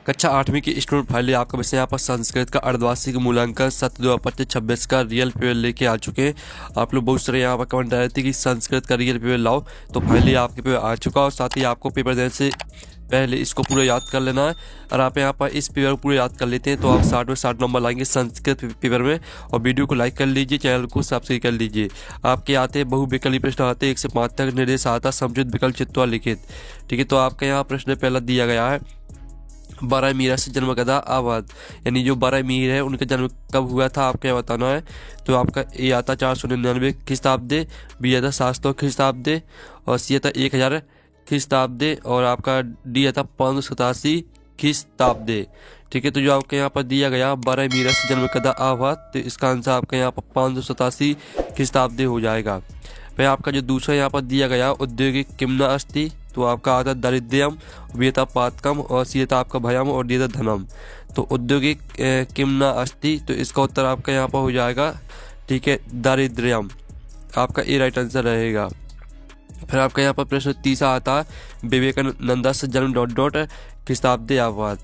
कक्षा 8वीं की स्टूडेंट फाइनली आपका वैसे यहाँ पर संस्कृत का अर्धवार्षिक मूल्यांकन 7/26 का रियल पेपर लेके आ चुके हैं। आप लोग बहुत सारे यहाँ पर कमेंट आ रहे थे कि संस्कृत का रियल पेपर लाओ, तो फाइनली आपके पेपर आ चुका और साथ ही आपको पेपर देने से पहले इसको पूरा याद कर लेना है। और आप यहाँ पर इस पेपर को पूरा याद कर लेते हैं तो आप 60 में 60 नंबर लाएंगे संस्कृत पेपर में। और वीडियो को लाइक कर लीजिए, चैनल को सब्सक्राइब कर लीजिए। आपके आते हैं बहुविकल्पी प्रश्न आते हैं 1 से 5 तक, निर्देश आता समझुत विकल्प चित्वा लिखित। ठीक है, तो आपका यहाँ प्रश्न पहला दिया गया है, 12 मीरा से जन्म कदा आबाद, यानी जो 12 मीर है उनका जन्म कब हुआ था आपको यह बताना है। तो आपका ए आता 499 ख्रीस्ताब्दे, बी आता 700 ख्रीस्ताब्दे और सी आता 1000 ख्रीस्ताब्दे और आपका डी आता 587 ख्रीस्ताब्दे। ठीक है, तो जो आपके यहाँ पर दिया गया 12 मीरा से जन्म कदा आबाद, तो इसका आंसर आपका यहाँ पर 587 ख्रीस्ताब्दे हो जाएगा। फिर आपका जो दूसरा यहाँ पर दिया गया औद्योगिक किम्ना अस्ति, तो आपका आता दारिद्र्यम, बी था पातकम और सी था आपका भयम और डी था धनम। तो औद्योगिक किम्ना अस्ति, तो इसका उत्तर आपका यहाँ पर हो जाएगा, ठीक है, दारिद्र्यम। आपका ए राइट आंसर रहेगा। फिर आपका यहाँ पर प्रश्न तीसरा आता है, विवेकानंद से जन्म डॉट डॉट ख्रीस्ताब्दे आबाद।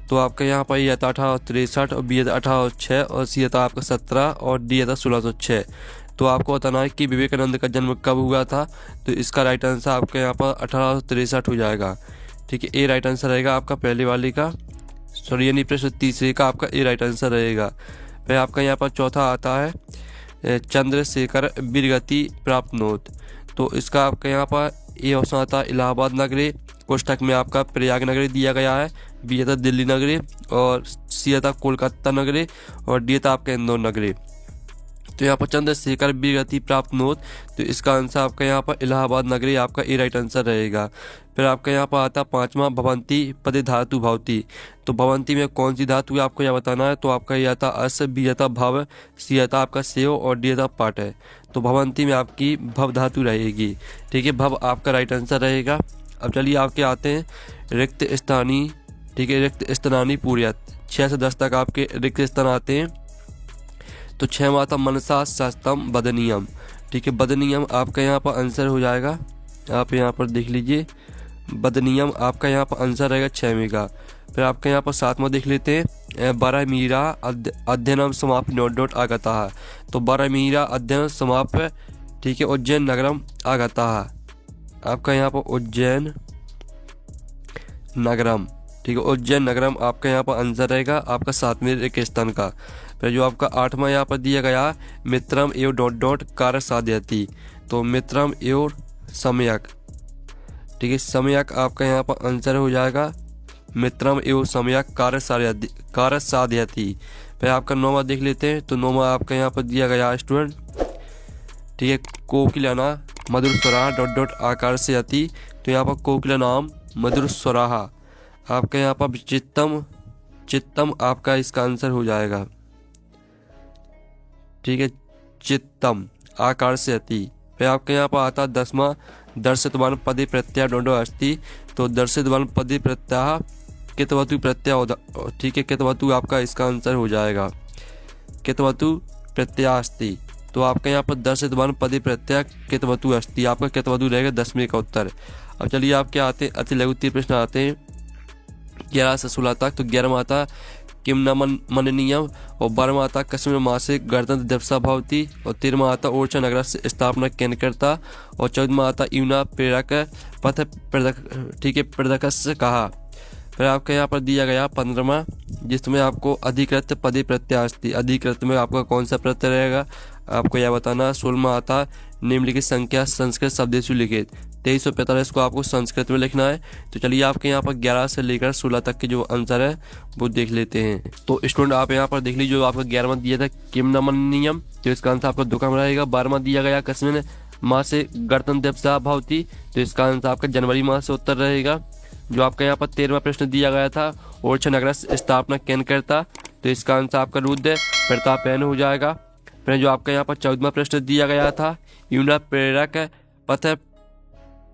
तो आपका यहाँ पर ये था 1863 और बी था 1806 और सी था आपका 17 और डी था 1606। तो आपको बताना है कि विवेकानंद का जन्म कब हुआ था, तो इसका राइट आंसर आपका यहाँ पर 1863 हो जाएगा। ठीक है, ए राइट आंसर रहेगा आपका पहले वाले का, सॉरी यानी प्रश्न तीसरे का आपका ए राइट आंसर रहेगा। फिर आपका यहाँ पर चौथा आता है, चंद्रशेखर वीरगति प्राप्नोत। तो इसका आपका यहाँ पर ए ऑप्शन आता है इलाहाबाद नगरी, कोष्टक में आपका प्रयाग नगरी दिया गया है, बी था दिल्ली नगरी और सी था कोलकाता नगरी और डी था आपका इंदौर नगरी। तो यहाँ पर चंद्रशेखर वीरगति प्राप्नोत, तो इसका आंसर आपका यहाँ पर इलाहाबाद नगरी आपका ए राइट आंसर रहेगा। फिर आपका यहाँ पर आता पांचवा भवंती पदे धातु भवती। तो भवंती में कौन सी धातु है आपको यह बताना है। तो आपका यह आता अस, बी आता भव, सी आता आपका सेव और डी आता पाट है। तो भवंती में आपकी भव धातु रहेगी। ठीक है, भव आपका राइट आंसर रहेगा। अब चलिए आपके आते हैं रिक्त स्थानी। ठीक है, रिक्त स्थानी पूर्यत 6 से 10 तक आपके रिक्त स्थान आते हैं। तो 6 आता मनसा सस्तम बदनियम। ठीक है, बदनियम आपका यहाँ पर आंसर हो जाएगा, आप यहाँ पर देख लीजिए, बदनियम आपका यहाँ पर आंसर रहेगा 6वें का। फिर आपका यहाँ पर 7वां देख लेते हैं, 12 मीरा अध्ययनम समाप्त डॉट डॉट आगता है। तो 12 मीरा अध्ययन समाप्त, ठीक है, उज्जैन नगरम आगता है। आपका यहाँ पर उज्जैन नगरम, ठीक है, उज्जैन नगरम आपका यहाँ पर आंसर रहेगा आपका 7वें रिक्त स्थान का। फिर जो आपका 8वां यहाँ पर दिया गया मित्रम एव डॉट डॉट कार्य साध्यति। तो मित्रम एव सम्यक, ठीक है, सम्यक आपका यहाँ पर आंसर हो जाएगा, मित्रम एव सम्यक कार्य साध्यति। फिर आपका 9वां देख लेते हैं। तो 9वां आपका यहाँ पर दिया गया स्टूडेंट, ठीक है, कोकिलाना मधुर स्वराहा डॉट डॉट आकार से अति। तो यहाँ पर कोकिला नाम मधुर स्वराहा आपका यहाँ पर चित्तम आपका इसका आंसर हो जाएगा। ठीक है, चित्तम आकार से अति। फिर आपके यहाँ पर आता 10वां दर्शितवान पदे प्रत्यय डोंडो अस्ति। तो दर्शितवान पदे प्रत्यय कितवतु प्रत्यय, ठीक है, कितवतु आपका इसका आंसर हो जाएगा, कितवतु प्रत्यय अस्ति। तो आपके यहाँ पर दर्शितवान पदे प्रत्यय कितवतु अस्ति, आपका कितवतु रहेगा 10वें का उत्तर। अब चलिए आपके आते हैं अति लघु प्रश्न आते हैं 11 से 16 तक। तो 11वां आता किम न मननीयम और 12वां आता कश्मीर मासिक गणतंत्र दिवस भवती और 13वां आता ओरछा नगर से स्थापना केंद्रकर्ता और 14वां आता यूना प्रेरक पथ प्रदक, ठीक है, प्रदक से कहा। फिर आपका यहाँ पर दिया गया 15वां, जिसमें आपको अधिकृत पदे प्रत्यय अस्ति। अधिकृत में आपका कौन सा प्रत्यय रहेगा आपको यह बताना। 16वां आता निम्नलिखित संख्या संस्कृत शब्देशु लिखित। 2345 को आपको संस्कृत में लिखना है। तो चलिए आपके यहाँ पर 11 से लेकर 16 तक के जो आंसर है वो देख लेते हैं। तो स्टूडेंट आप यहाँ पर देख लीजिए, जो आपका 11वां दिया था किम न मननीयम, तो इसका आंसर आपका दुकान रहेगा। 12वां दिया गया कश्मीर माह से गणतंत्र दिवस भवती, तो इसका आंसर आपका जनवरी माह से उत्तर रहेगा। जो आपका यहाँ पर 13वां प्रश्न दिया गया था ओरछा नगर स्थापना केंद्रकर्ता, तो इसका आंसर आपका रुद्र प्रतापैन हो जाएगा। फिर जो आपका यहाँ पर 14वां प्रश्न दिया गया था यूना प्रेरक पथ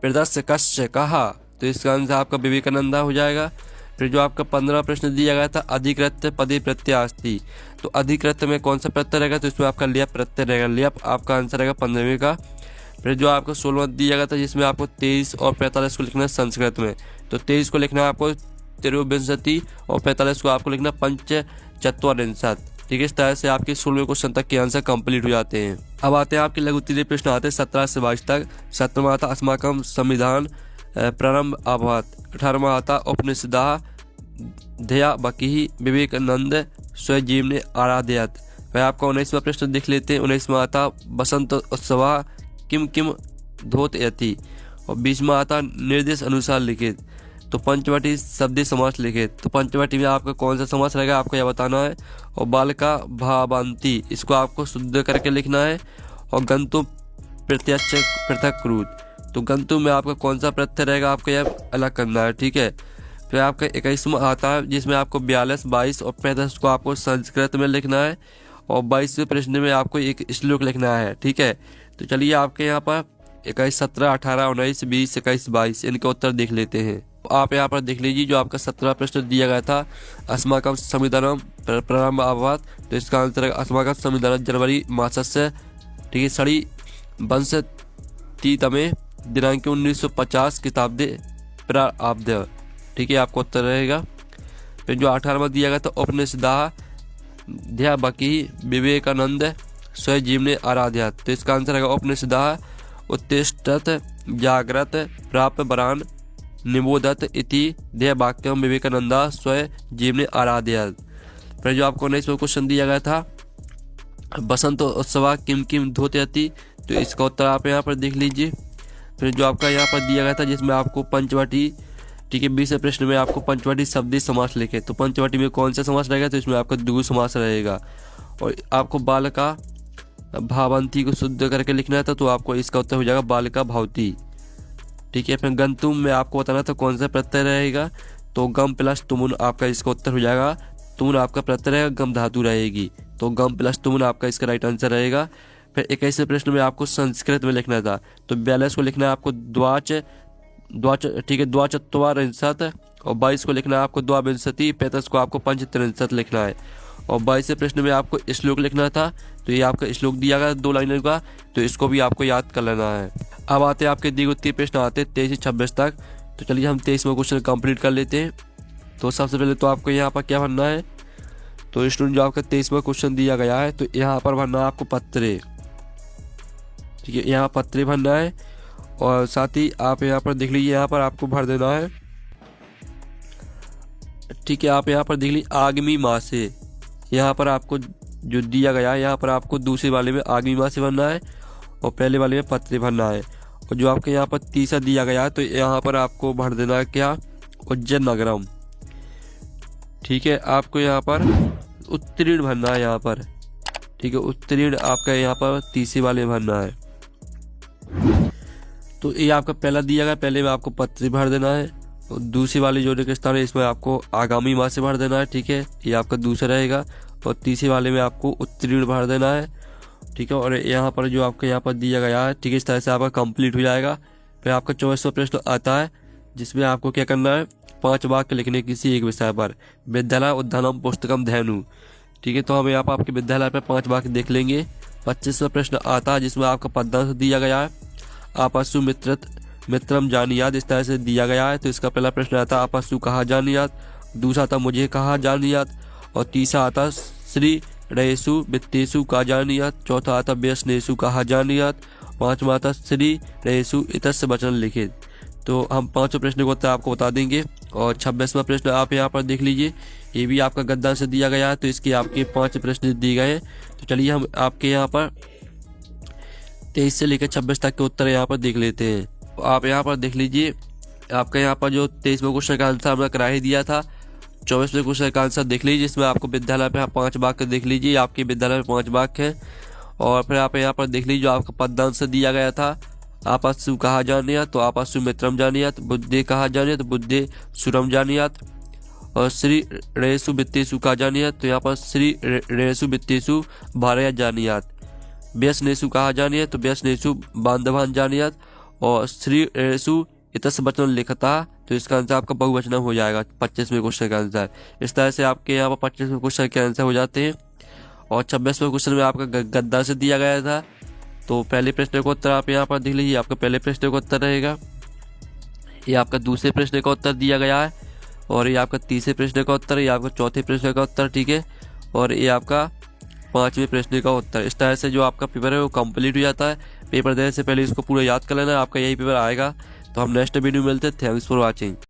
प्रदर्शक कहा, तो इसका आंसर आपका विवेकानंदा हो जाएगा। फिर जो आपका 15वां प्रश्न दिया गया था अधिकृत पदे प्रत्यय अस्ति। तो अधिकृत में कौन सा प्रत्यय रहेगा, तो इसमें आपका लियप प्रत्यय रहेगा, लियप आपका आंसर रहेगा 15वें का। फिर जो आपको 16वां दिया गया था जिसमें आपको 23 और 45 को लिखना है संस्कृत में। तो 23 को लिखना है आपको त्रयोविंशति और 45 को आपको लिखना पंच चत्वारिंशत्। ठीक है, इस तरह से आपके 16वें क्वेश्चन तक के आंसर कंप्लीट हो जाते हैं। अब आते हैं आपके लघु उत्तरीय प्रश्न आते हैं 17 से 22 तक। 17वां आता अस्माकं संविधान प्रारंभ अभवत्। 18वां आता उपनिषदः ध्येया बकीहि विवेकानंद स्वजीवने आराधयत्। फिर आपका 19वां प्रश्न देख लेते हैं। 19वां आता बसंत उत्सव किम किम धोतयति। और 20वां आता निर्देश अनुसार लिखित। तो पंचवटी शब्दी समास लिखित। तो पंचवटी में आपका कौन सा समास रहेगा आपको यह बताना है। और बालिका भावांती इसको आपको शुद्ध करके लिखना है। और गंतु प्रत्यक्ष पृथक क्रूत, तो गंतु में आपका कौन सा प्रत्यय रहेगा आपको यह अलग करना है। ठीक है, फिर आपका 21वां आता है जिसमें आपको 42, 22 और 35 को आपको संस्कृत में लिखना है। और 22वें प्रश्न में आपको एक श्लोक लिखना है। ठीक है, तो चलिए आपके यहाँ पर 21, 17, 18, 19, 20, 21, 22 इनके उत्तर देख लेते हैं। आप यहाँ पर देख लीजिए जो आपका 17वां प्रश्न दिया गया था अस्माकं संविधानम प्रारंभ अभवत्। तो इसका आंसर है अस्माकं संविधान जनवरी मासस्य, ठीक है, षडी वंशतितमे दिनांक 1950 किताब्दे प्रारब्ध। ठीक है, आपको उत्तर रहेगा। फिर जो 18वां दिया गया था उपनिषदः ध्येया बकीहि विवेकानंद स्वजीवने आराधयत्। तो इसका आंसर रहेगा उपनिषदः उत्तिष्ठत जाग्रत प्राप्त वरान निबोधत इति ध्येय वाक्यम विवेकानंदा स्वजीवने आराधयत्। फिर जो आपको 19वां क्वेश्चन दिया गया था बसंत उत्सव किम किम धोतयति। तो इसका उत्तर आप यहाँ पर देख लीजिए। फिर जो आपका यहाँ पर दिया गया था जिसमें आपको पंचवटी, ठीक है, 20वें प्रश्न में आपको पंचवटी शब्दी समास लिखे। तो पंचवटी में कौन सा समास रहेगा तो इसमें आपका द्विगु समास रहेगा। और आपको बालिका भावंती को शुद्ध करके लिखना था तो आपको इसका उत्तर हो जाएगा बालिका भावती। ठीक है, फिर गंतुम में आपको बताना था कौन सा प्रत्यय रहेगा। तो गम प्लस तुमुन आपका इसका उत्तर हो जाएगा। तुमुन आपका प्रत्यय रहेगा, गम धातु रहेगी, तो गम प्लस तुमुन आपका इसका राइट आंसर रहेगा। फिर 21वें प्रश्न में आपको संस्कृत में लिखना था। तो 42 को लिखना है आपको द्वाच, ठीक है, द्वाचत्वारिंशत्। और 22 को लिखना है आपको द्वाविंशति। 35 को आपको पंचत्रिंशत् लिखना है। और 22वें प्रश्न में आपको श्लोक लिखना था। तो ये आपका श्लोक दिया गया 2 लाइनों का, तो इसको भी आपको याद कर लेना है। अब आते हैं आपके दिए उत्तरीय प्रश्न आते हैं 23 से 26 तक। तो चलिए हम 23वां क्वेश्चन कंप्लीट कर लेते हैं। तो सबसे पहले तो आपको यहाँ पर क्या भरना है। तो स्टूडेंट जो आपका 23वां क्वेश्चन दिया गया है तो यहाँ पर भरना है आपको पत्रे। ठीक है, यहाँ पत्रे भरना है। और साथ ही आप यहाँ पर देख लीजिए यहाँ पर आपको भर देना है। ठीक है, आप यहाँ पर देख लीजिए आगामी माह से, यहाँ पर आपको जो दिया गया है यहाँ पर आपको दूसरे वाले में आगामी माह से भरना है और पहले वाले में पत्रे भरना है। और जो आपके यहाँ पर तीसरा दिया गया है तो यहाँ पर आपको भर देना है क्या, उज्जैन नगरम। ठीक है, आपको यहाँ पर उत्तीर्ण भरना है यहाँ पर। ठीक है, उत्तीर्ण आपका यहाँ पर तीसरे वाले में भरना है। तो ये आपका पहला दिया गया, पहले में आपको पत्र भर देना है। और दूसरी वाली जो स्थान है इसमें आपको आगामी माह से भर देना है। ठीक है, ये आपका दूसरा रहेगा। और तीसरे वाले में आपको उत्तीर्ण भर देना है। ठीक है, और यहाँ पर जो आपका यहाँ पर दिया गया है, ठीक है, इस तरह से आपका कंप्लीट हो जाएगा। फिर आपका 24वां प्रश्न आता है जिसमें आपको क्या करना है, 5 वाक्य लिखने किसी एक विषय पर। विद्यालय उद्यानम पुस्तकम धैनु। ठीक है, तो हम यहाँ पर आपके विद्यालय पर 5 वाक्य देख लेंगे। 25वां प्रश्न आता है जिसमें आपका पदांश दिया गया है आपसु मित्रम जानियात, इस तरह से दिया गया है। तो इसका पहला प्रश्न आता है आपसु कहा जानियात, दूसरा आता मुझे कहा जानियात, और तीसरा आता श्री रेसु वित्तेषु कहा जानियात, चौथा आता व्यसनेषु कहा जानियात, पांचवा आता श्री रेसु इतस्य वचन लिखित। तो हम 5 प्रश्न को उत्तर आपको बता देंगे। और 26वां प्रश्न आप यहाँ पर देख लीजिए, ये भी आपका गद्दान से दिया गया है। तो इसके आपके 5 प्रश्न दिए गए हैं। तो चलिए हम आपके यहाँ पर 23 से लेकर 26 तक के उत्तर यहाँ पर देख लेते हैं। तो आप यहाँ पर देख लीजिए, आपका यहाँ पर जो 23वें क्वेश्चन का आंसर हमने करा ही दिया था। 24वें क्वेश्चन का आंसर देख लीजिए, जिसमें आपको विद्यालय पे 5 वाक्य देख लीजिए, आपके विद्यालय में 5 वाक्य है। और फिर आप यहाँ पर देख लीजिए जो आपका पदांश दिया गया था आपसु कहा जानियात, तो आपसु मित्रम जानियात, बुद्धे कहा जानियात, बुद्धे सुरम जानियात, और श्री रेसु वित्तेषु कहा जानियात, तो यहाँ पर श्री रेसु वित्तेषु भारया जानियात, व्यसनेषु कहा जानियात, तो व्यसनेषु बांधवान जानियात, और श्री रेसु इतस्य वचन लिखता, तो इसका आंसर आपका बहुवचन हो जाएगा 25वें क्वेश्चन का आंसर। इस तरह से आपके यहाँ पर 25वें क्वेश्चन के आंसर हो जाते हैं। और 26वें क्वेश्चन में आपका गद्दा से दिया गया था। तो पहले प्रश्न का उत्तर आप यहाँ पर देख लीजिए, आपका पहले प्रश्न का उत्तर रहेगा। ये आपका दूसरे प्रश्न का उत्तर दिया गया है। और ये आपका तीसरे प्रश्न का उत्तर, ये आपका चौथे प्रश्न का उत्तर, ठीक है, और ये आपका पांचवें प्रश्न का उत्तर। इस तरह से जो आपका पेपर है वो कंप्लीट हो जाता है। पेपर देने से पहले इसको पूरा याद कर लेना, आपका यही पेपर आएगा। तो हम नेक्स्ट वीडियो में मिलते हैं। Thanks for watching.